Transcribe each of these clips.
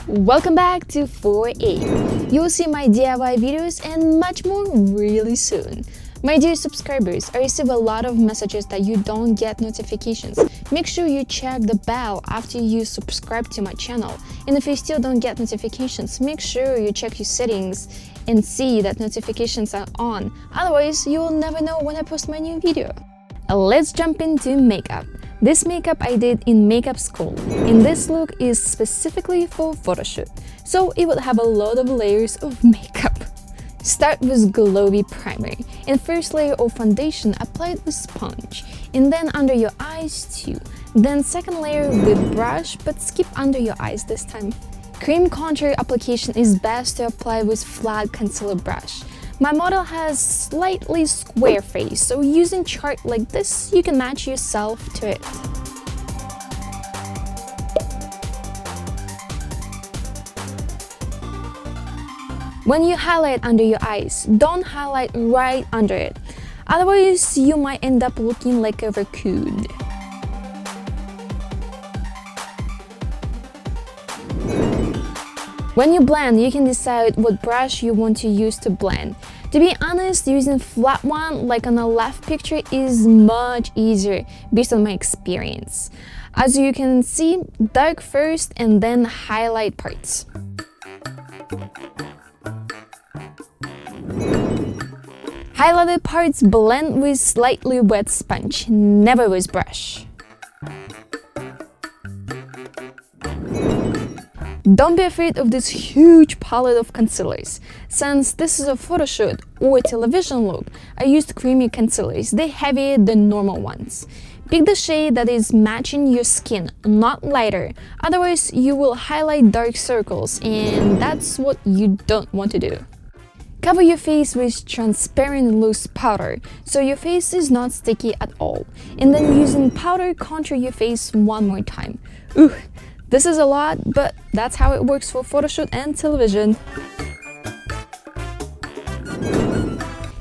Welcome back to 4A. You'll see my DIY videos and much more really soon. My dear subscribers, I receive a lot of messages that you don't get notifications. Make sure you check the bell after you subscribe to my channel. And if you still don't get notifications, make sure you check your settings and see that notifications are on. Otherwise, you will never know when I post my new video. Let's jump into makeup. This makeup I did in makeup school, and this look is specifically for photoshoot, so it would have a lot of layers of makeup. Start with Glowy primer, and first layer of foundation applied with sponge, and then under your eyes too. Then second layer with brush, but skip under your eyes this time. Cream contour application is best to apply with flat concealer brush. My model has slightly square face, so using chart like this, you can match yourself to it. When you highlight under your eyes, don't highlight right under it. Otherwise, you might end up looking like a raccoon. When you blend, you can decide what brush you want to use to blend. To be honest, using flat one like on the left picture is much easier based on my experience. As you can see, dark first and then highlight parts. Highlighted parts blend with slightly wet sponge, never with brush. Don't be afraid of this huge palette of concealers. Since this is a photoshoot or television look, I used creamy concealers. They're heavier than normal ones. Pick the shade that is matching your skin, not lighter. Otherwise, you will highlight dark circles, and that's what you don't want to do. Cover your face with transparent loose powder, so your face is not sticky at all. And then using powder, contour your face one more time. Ooh, this is a lot, but that's how it works for photoshoot and television.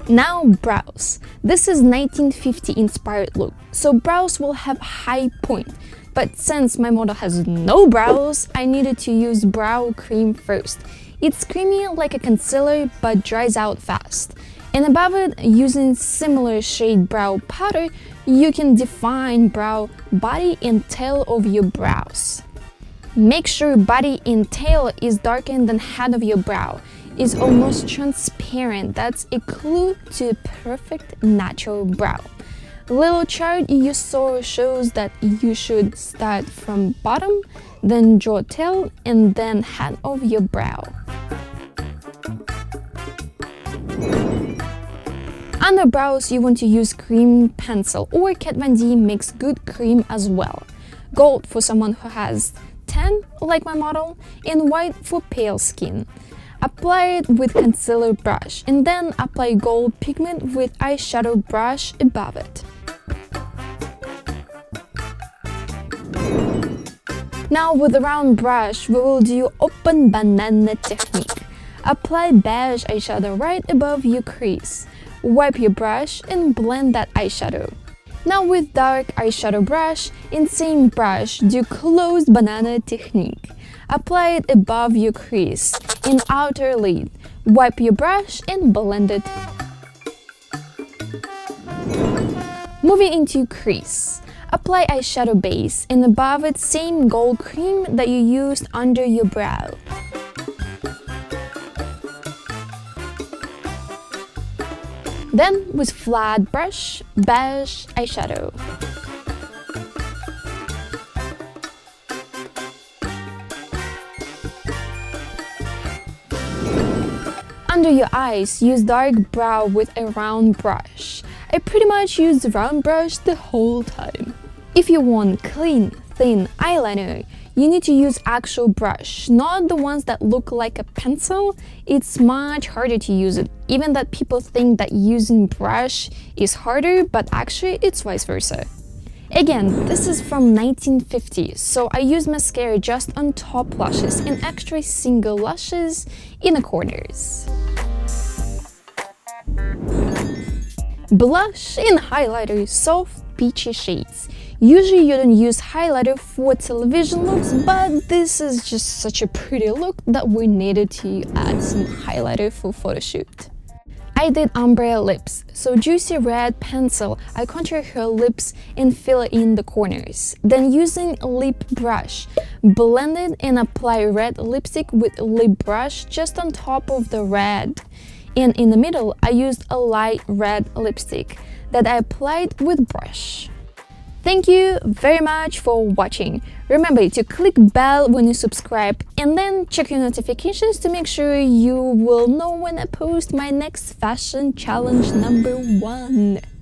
Now brows. This is 1950 inspired look, so brows will have high point. But since my model has no brows, I needed to use brow cream first. It's creamy like a concealer but dries out fast. And above it, using similar shade brow powder, you can define brow, body and tail of your brows. Make sure body and tail is darker than head of your brow. It's almost transparent. That's a clue to a perfect natural brow. Little chart you saw shows that you should start from bottom, then draw tail, and then head of your brow. Under brows, you want to use cream pencil, or Kat Von D makes good cream as well. Gold for someone who has tan, like my model, and white for pale skin. Apply it with concealer brush, and then apply gold pigment with eyeshadow brush above it. Now with the round brush, we will do open banana technique. Apply beige eyeshadow right above your crease. Wipe your brush and blend that eyeshadow. Now with dark eyeshadow brush, in same brush, do closed banana technique. Apply it above your crease, in outer lid. Wipe your brush and blend it. Moving into crease. Apply eyeshadow base, and above it same gold cream that you used under your brow. Then, with flat brush, beige eyeshadow. Under your eyes, use dark brow with a round brush. I pretty much used the round brush the whole time. If you want clean, thin eyeliner, you need to use actual brush, not the ones that look like a pencil. It's much harder to use it, even that people think that using brush is harder, but actually it's vice versa. Again, this is from 1950, so I use mascara just on top lashes and extra single lashes in the corners. Blush and highlighter, soft peachy shades. Usually you don't use highlighter for television looks, but this is just such a pretty look that we needed to add some highlighter for photo shoot. I did ombre lips, so juicy red pencil, I contour her lips and fill in the corners. Then using a lip brush, blend it and apply red lipstick with lip brush just on top of the red. And in the middle, I used a light red lipstick that I applied with brush. Thank you very much for watching. Remember to click bell when you subscribe and then check your notifications to make sure you will know when I post my next fashion challenge number 1.